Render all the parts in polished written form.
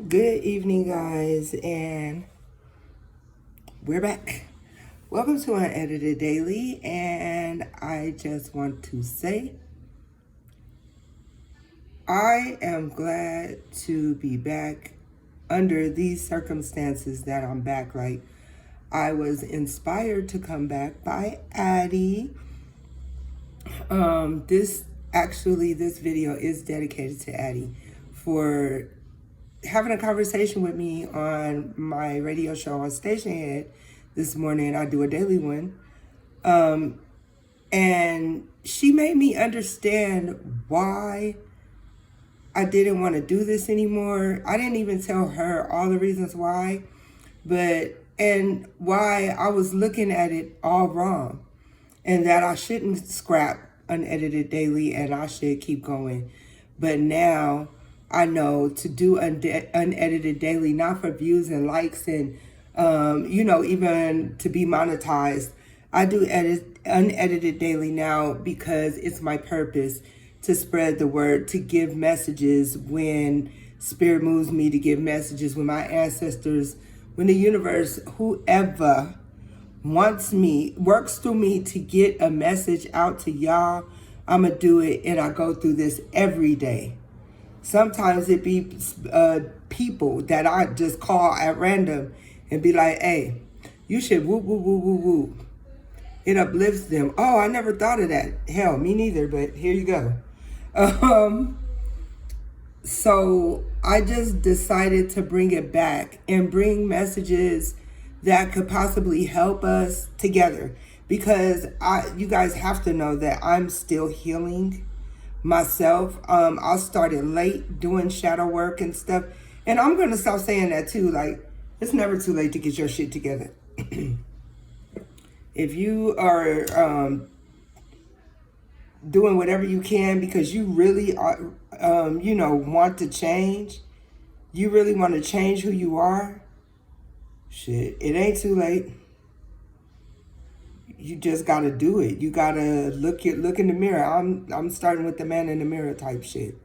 Good evening, guys, and we're back. Welcome to Unedited Daily, and I just want to say I am glad to be back under these circumstances that I'm back. Like, I was inspired to come back by Adii. This video is dedicated to Adii for having a conversation with me on my radio show on Station Head this morning. I do a daily one. And she made me understand why I didn't want to do this anymore. I didn't even tell her all the reasons why, and why I was looking at it all wrong, and that I shouldn't scrap Unedited Daily and I should keep going. But now I know to do Unedited Daily, not for views and likes and, even to be monetized. I do Unedited Daily now because it's my purpose to spread the word, to give messages when Spirit moves me to give messages, when my ancestors, when the universe, whoever wants me, works through me to get a message out to y'all, I'm going to do it. And I go through this every day. Sometimes it be people that I just call at random and be like, hey, you should whoop, whoop, whoop, whoop, whoop. It uplifts them. Oh, I never thought of that. Hell, me neither, but here you go. So I just decided to bring it back and bring messages that could possibly help us together. Because you guys have to know that I'm still healing myself. I started late doing shadow work and stuff. And I'm going to stop saying that too. Like, it's never too late to get your shit together. If you are doing whatever you can because you really are, want to change, you really want to change who you are, shit, it ain't too late. You just gotta do it. You gotta look in the mirror. I'm starting with the man in the mirror type shit.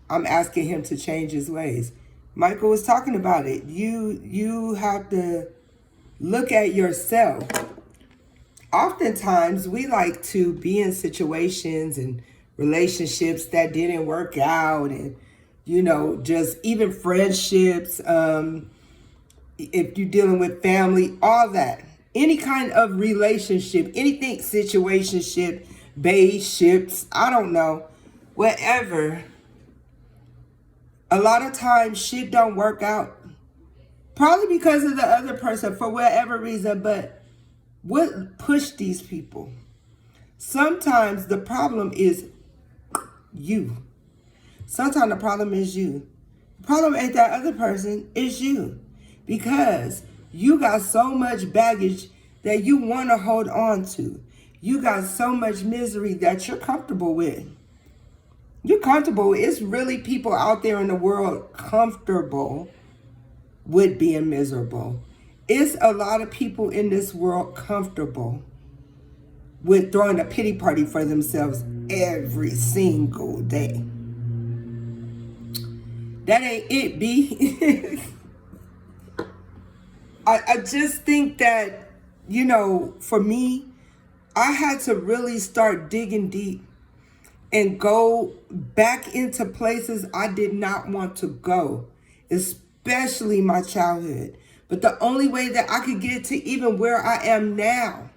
I'm asking him to change his ways. Michael was talking about it. You have to look at yourself. Oftentimes we like to be in situations and relationships that didn't work out, and just even friendships, if you're dealing with family, all that. Any kind of relationship, anything, situationship, base ships, I don't know, whatever. A lot of times shit don't work out. Probably because of the other person for whatever reason, but what pushed these people? Sometimes the problem is you. Sometimes the problem is you. The problem ain't that other person, it's you. Because you got so much baggage that you want to hold on to. You got so much misery that you're comfortable with. You're comfortable. It's really people out there in the world comfortable with being miserable. It's a lot of people in this world comfortable with throwing a pity party for themselves every single day. That ain't it, B. I just think that, for me, I had to really start digging deep and go back into places I did not want to go, especially my childhood. But the only way that I could get to even where I am now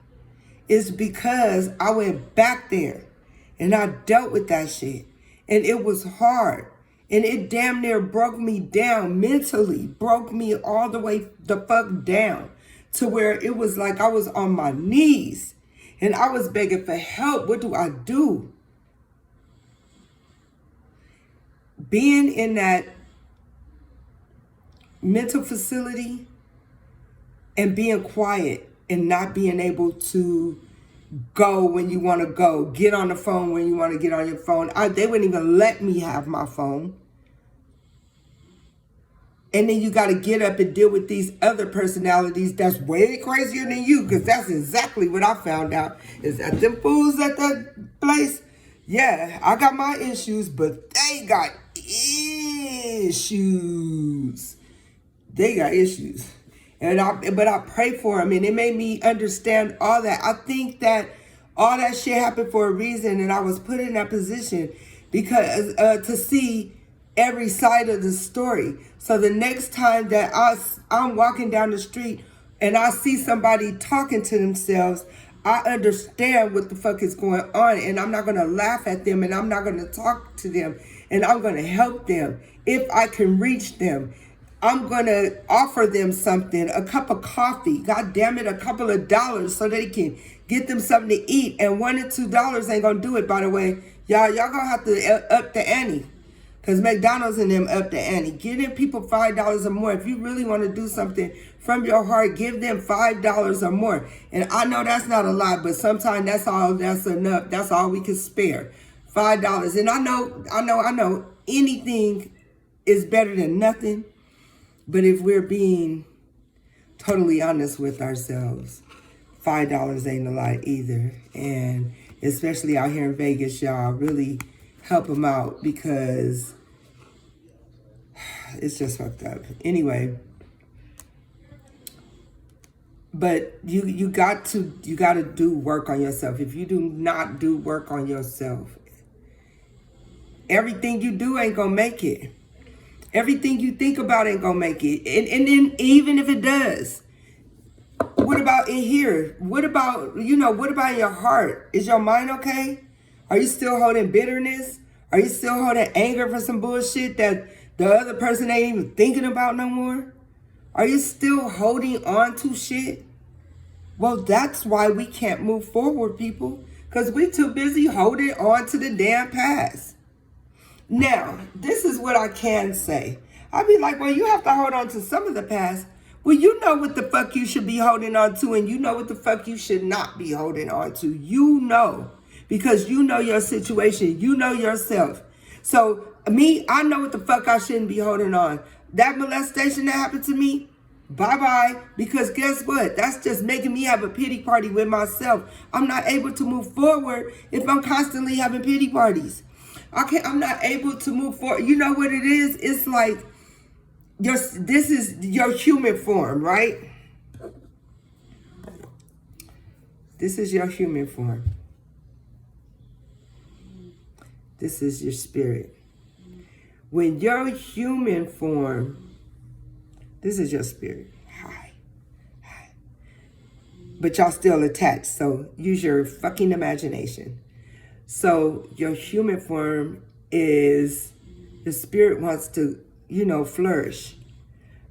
is because I went back there and I dealt with that shit. And it was hard. And it damn near broke me down mentally, broke me all the way the fuck down to where it was like I was on my knees and I was begging for help. What do I do? Being in that mental facility and being quiet and not being able to go when you want to go, get on the phone when you want to get on your phone. They wouldn't even let me have my phone. And then you got to get up and deal with these other personalities that's way crazier than you, because that's exactly what I found out, is that them fools at that place, yeah, I got my issues, but they got issues. They got issues. But I pray for them, and it made me understand all that. I think that all that shit happened for a reason, and I was put in that position because to see every side of the story. So the next time that I'm walking down the street and I see somebody talking to themselves, I understand what the fuck is going on, and I'm not going to laugh at them, and I'm not going to talk to them, and I'm going to help them if I can reach them. I'm going to offer them something, a cup of coffee, God damn it, a couple of dollars so they can get them something to eat. And $1 or $2 ain't going to do it, by the way. Y'all going to have to up the ante. Because McDonald's and them up the ante. Give them people $5 or more. If you really want to do something from your heart, give them $5 or more. And I know that's not a lot, but sometimes that's enough. That's all we can spare. $5. And I know anything is better than nothing. But if we're being totally honest with ourselves, $5 ain't a lot either. And especially out here in Vegas, y'all, really help them out because it's just fucked up. Anyway, but you got to do work on yourself. If you do not do work on yourself, everything you do ain't gonna make it. Everything you think about ain't gonna make it. And then even if it does, what about in here? What about in your heart? Is your mind okay? Are you still holding bitterness? Are you still holding anger for some bullshit that the other person ain't even thinking about no more? Are you still holding on to shit? Well, that's why we can't move forward, people. Because we too busy holding on to the damn past. Now, this is what I can say. I'd be like, well, you have to hold on to some of the past. Well, you know what the fuck you should be holding on to, and you know what the fuck you should not be holding on to. You know, because you know your situation. You know yourself. So, I know what the fuck I shouldn't be holding on. That molestation that happened to me, bye-bye. Because guess what? That's just making me have a pity party with myself. I'm not able to move forward if I'm constantly having pity parties. I'm not able to move forward. You know what it is? It's like this is your human form, right? This is your human form. This is your spirit. When your human form, this is your spirit. Hi. But y'all still attached, so use your fucking imagination. So your human form is, the spirit wants to, flourish.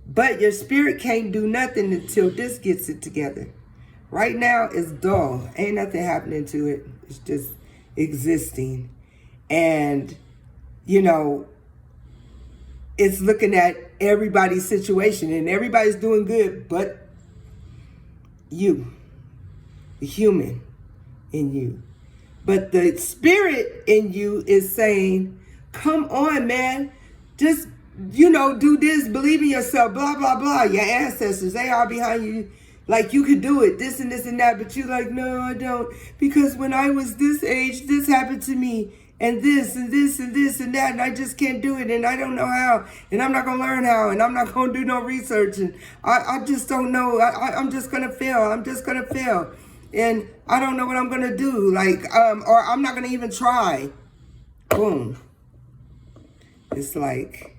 But your spirit can't do nothing until this gets it together. Right now, it's dull. Ain't nothing happening to it. It's just existing. And, it's looking at everybody's situation. And everybody's doing good, but you, the human in you. But the spirit in you is saying, come on, man. Just, do this, believe in yourself, blah, blah, blah. Your ancestors, they are behind you. Like, you could do it, this and this and that. But you're like, no, I don't. Because when I was this age, this happened to me. And this and this and this and that. And I just can't do it. And I don't know how. And I'm not going to learn how. And I'm not going to do no research. And I just don't know. I'm just going to fail. I'm just going to fail. And I don't know what I'm going to do. Or I'm not going to even try. Boom. It's like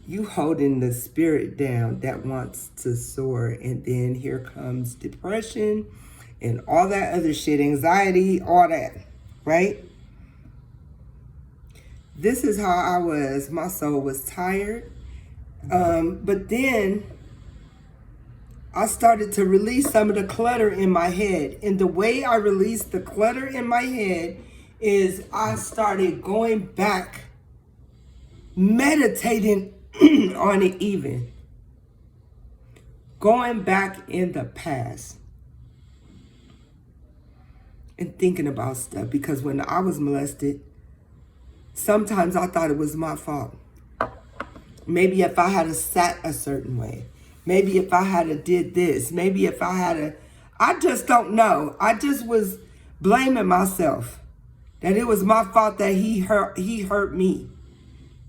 you holding the spirit down that wants to soar. And then here comes depression and all that other shit, anxiety, all that, right? This is how I was. My soul was tired. But then I started to release some of the clutter in my head. And the way I released the clutter in my head is I started going back, meditating on it even. Going back in the past and thinking about stuff. Because when I was molested, sometimes I thought it was my fault. Maybe if I had sat a certain way. Maybe if I had did this. Maybe if I had I just don't know. I just was blaming myself. That it was my fault that he hurt me.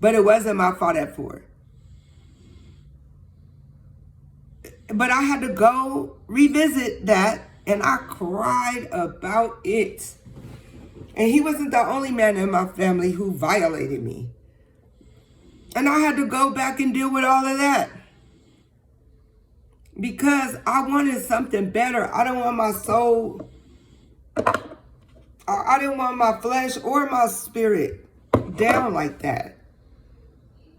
But it wasn't my fault at 4. But I had to go revisit that, and I cried about it. And he wasn't the only man in my family who violated me. And I had to go back and deal with all of that. Because I wanted something better. I didn't want my soul, I didn't want my flesh or my spirit down like that.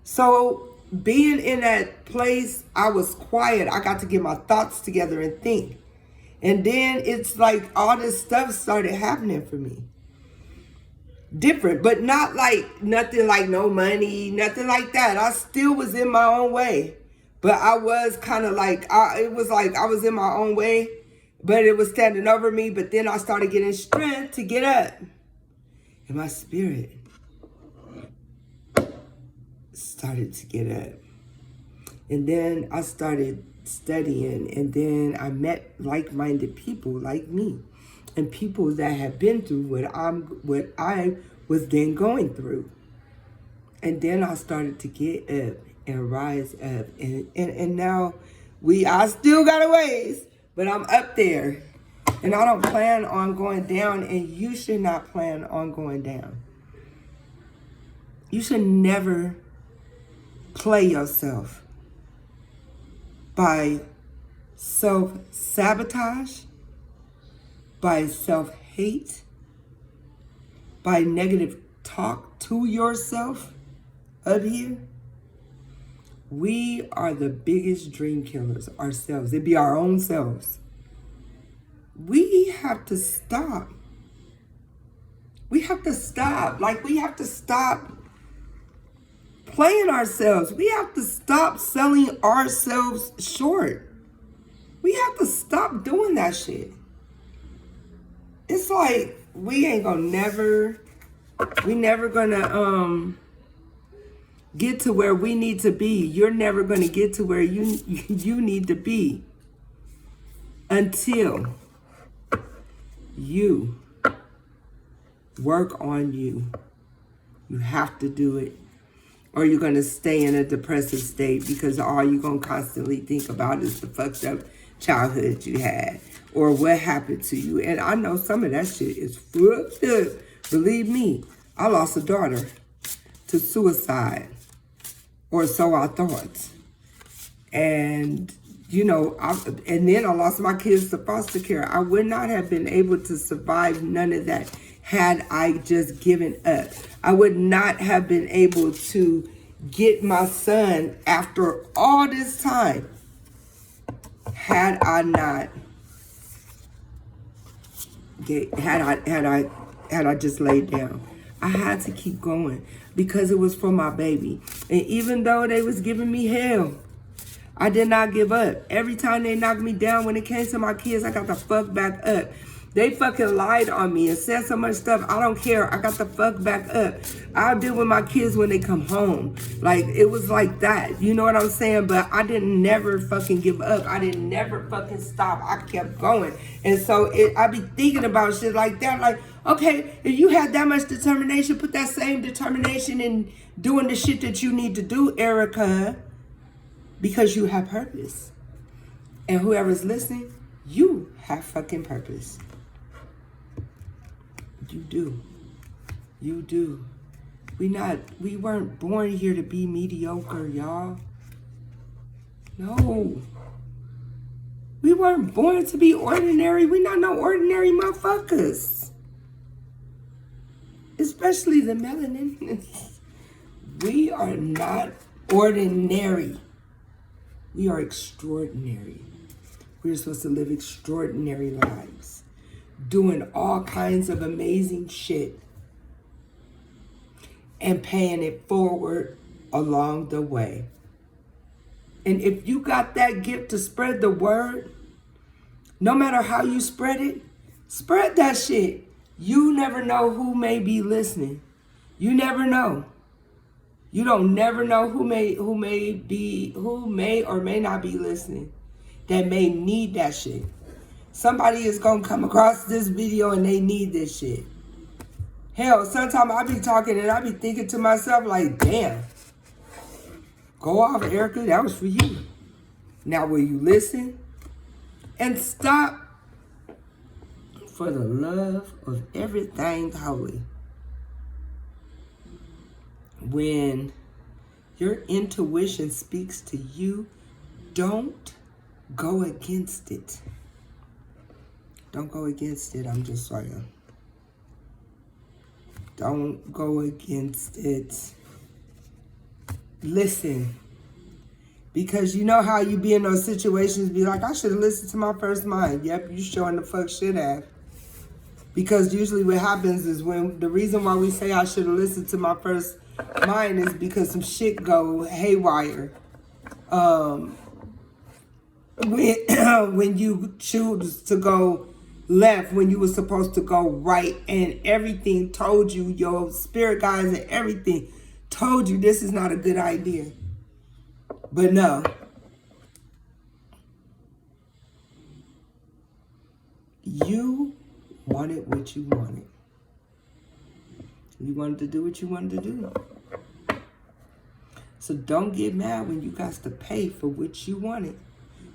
So being in that place, I was quiet. I got to get my thoughts together and think. And then it's like all this stuff started happening for me. Different, but not like nothing like no money, nothing like that. I still was in my own way. But I was kind of like, it was like I was in my own way, but it was standing over me. But then I started getting strength to get up. And my spirit started to get up. And then I started studying. And then I met like-minded people like me. And people that have been through what I was then going through. And then I started to get up and rise up. And now I still got a ways, but I'm up there. And I don't plan on going down, and you should not plan on going down. You should never play yourself by self-sabotage, by self-hate, by negative talk to yourself up here. We are the biggest dream killers ourselves. It be our own selves. We have to stop. We have to stop. Like, we have to stop playing ourselves. We have to stop selling ourselves short. We have to stop doing that shit. It's like we never gonna get to where we need to be. You're never gonna get to where you need to be until you work on you. You have to do it, or you're gonna stay in a depressive state because all you're gonna constantly think about is the fucked up childhood you had or what happened to you. And I know some of that shit is fucked up. Believe me, I lost a daughter to suicide, or so I thought. And and then I lost my kids to foster care. I would not have been able to survive none of that had I just given up. I would not have been able to get my son after all this time had I not had I just laid down. I had to keep going because it was for my baby. And even though they was giving me hell, I did not give up. Every time they knocked me down when it came to my kids, I got the fuck back up. They fucking lied on me and said so much stuff. I don't care. I got the fuck back up. I'll deal with my kids when they come home. Like, it was like that. You know what I'm saying? But I didn't never fucking give up. I didn't never fucking stop. I kept going. And so I be thinking about shit like that. Like, okay, if you had that much determination, put that same determination in doing the shit that you need to do, Erica. Because you have purpose. And whoever's listening, you have fucking purpose. You do. You do. We weren't born here to be mediocre, y'all. No. We weren't born to be ordinary. We not no ordinary motherfuckers. Especially the melanin. We are not ordinary. We are extraordinary. We're supposed to live extraordinary lives, doing all kinds of amazing shit and paying it forward along the way. And if you got that gift to spread the word, no matter how you spread it, spread that shit. You never know who may be listening. You never know. You don't never know who may or may not be listening that may need that shit. Somebody is gonna come across this video and they need this shit. Hell, sometimes I be talking and I be thinking to myself like, damn, go off, Erica, that was for you. Now will you listen? And stop, for the love of everything holy. When your intuition speaks to you, don't go against it. Don't go against it, I'm just saying. Don't go against it. Listen. Because you know how you be in those situations, be like, I should have listened to my first mind. Yep, you showing the fuck should have. Because usually what happens is when the reason why we say I should have listened to my first mind is because some shit go haywire. When you choose to go left when you were supposed to go right, and everything told you, your spirit guides and everything told you this is not a good idea. But no. You wanted what you wanted. You wanted to do what you wanted to do. So don't get mad when you got to pay for what you wanted.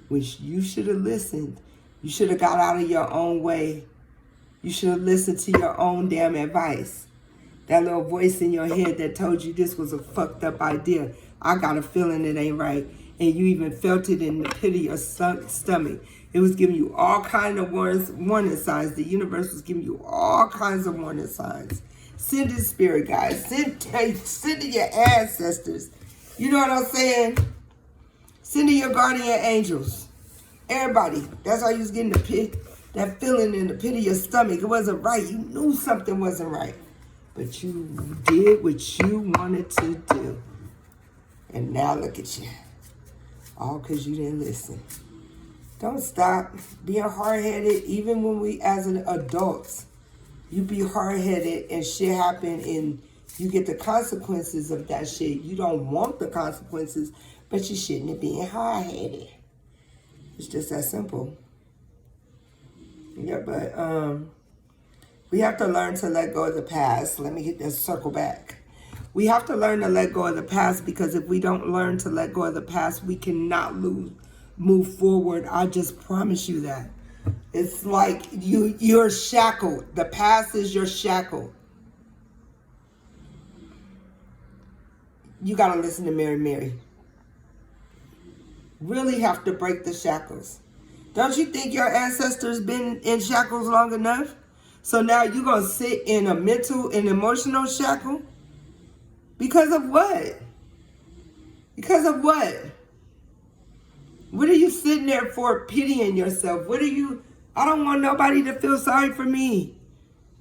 Which you should have listened. You should have got out of your own way. You should have listened to your own damn advice. That little voice in your head that told you this was a fucked up idea. I got a feeling it ain't right. And you even felt it in the pit of your stomach. It was giving you all kinds of warning signs. The universe was giving you all kinds of warning signs. Send it, spirit guys. Send it your ancestors. You know what I'm saying? Send it your guardian angels. Everybody. That's why you was getting the pit, that feeling in the pit of your stomach. It wasn't right. You knew something wasn't right. But you did what you wanted to do. And now look at you. All because you didn't listen. Don't stop being hard-headed. Even when we, as an adults, you be hard-headed and shit happen and you get the consequences of that shit. You don't want the consequences, but you shouldn't have been hard-headed. It's just that simple. Yeah, but we have to learn to let go of the past. Let me hit that circle back. We have to learn to let go of the past, because if we don't learn to let go of the past, we cannot move forward. I just promise you that. It's like you're shackled. The past is your shackle. You got to listen to Mary. Really have to break the shackles. Don't you think your ancestors been in shackles long enough? So now you're going to sit in a mental and emotional shackle? Because of what? Because of what? What are you sitting there for, pitying yourself? I don't want nobody to feel sorry for me.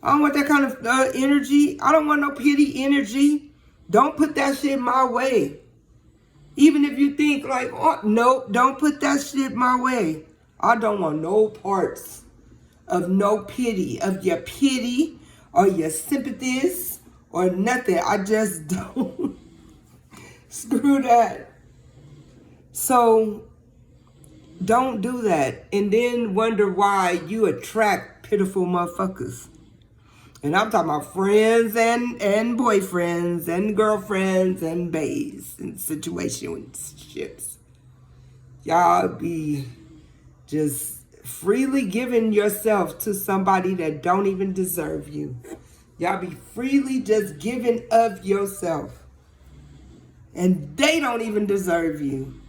I don't want that kind of energy. I don't want no pity energy. Don't put that shit my way. Even if you think like, oh, no, don't put that shit my way. I don't want no parts of no pity, of your pity or your sympathies or nothing. I just don't. Screw that. So don't do that and then wonder why you attract pitiful motherfuckers. And I'm talking about friends and boyfriends and girlfriends and baes and situationships. Y'all be just freely giving yourself to somebody that don't even deserve you. Y'all be freely just giving of yourself. And they don't even deserve you.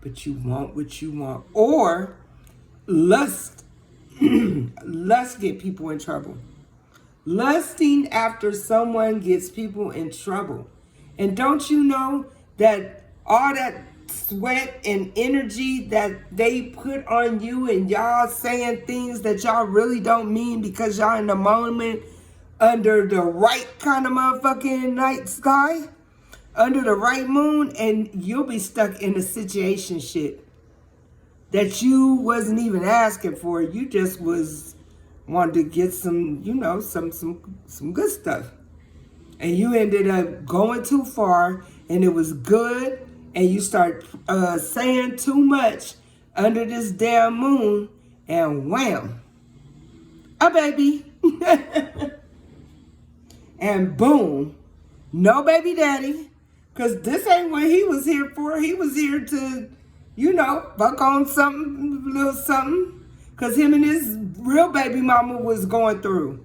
But you want what you want. Or lust. Lust get people in trouble. Lusting after someone gets people in trouble. And don't you know that all that sweat and energy that they put on you and y'all saying things that y'all really don't mean because y'all in the moment under the right kind of motherfucking night sky, under the right moon, and you'll be stuck in a situation shit that you wasn't even asking for. You just wanted to get some, you know, some good stuff. And you ended up going too far and it was good, and you start saying too much under this damn moon, and wham, a baby. And boom, no baby daddy. Because this ain't what he was here for. He was here to, you know, buck on something, little something. Because him and his real baby mama was going through.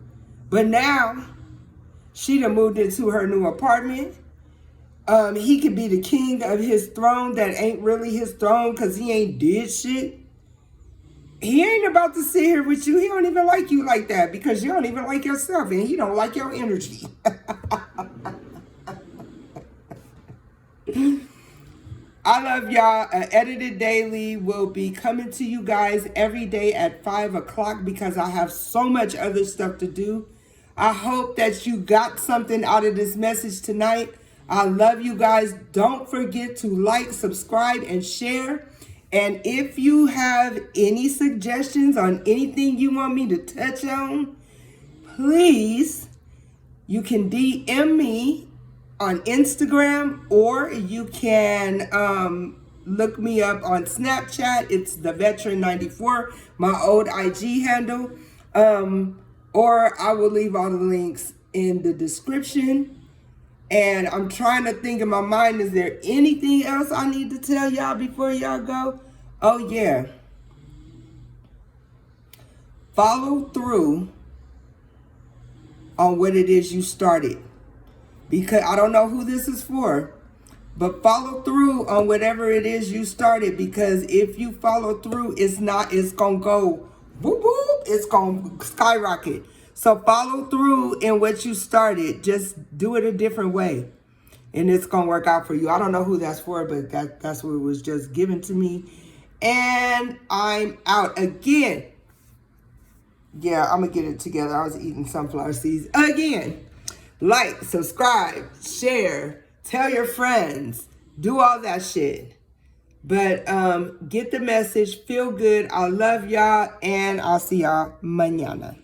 But now, she done moved into her new apartment. He could be the king of his throne that ain't really his throne because he ain't did shit. He ain't about to sit here with you. He don't even like you like that because you don't even like yourself and he don't like your energy. I love y'all. Edited Daily will be coming to you guys every day at 5 o'clock because I have so much other stuff to do. I hope that you got something out of this message tonight. I love you guys. Don't forget to like, subscribe, and share. And if you have any suggestions on anything you want me to touch on, please, you can DM me on Instagram, or you can look me up on Snapchat. It's the Veteran94, my old IG handle. Or I will leave all the links in the description. And I'm trying to think in my mind, is there anything else I need to tell y'all before y'all go? Oh yeah. Follow through on what it is you started. Because I don't know who this is for, but follow through on whatever it is you started, because if you follow through, it's gonna go whoop whoop, it's gonna skyrocket. So follow through in what you started. Just do it a different way and it's gonna work out for you. I don't know who that's for, but that's what was just given to me. And I'm out again. Yeah, I'm gonna get it together. I was eating sunflower seeds again. Like, subscribe, share, tell your friends, do all that shit. But get the message, feel good. I love y'all, and I'll see y'all mañana.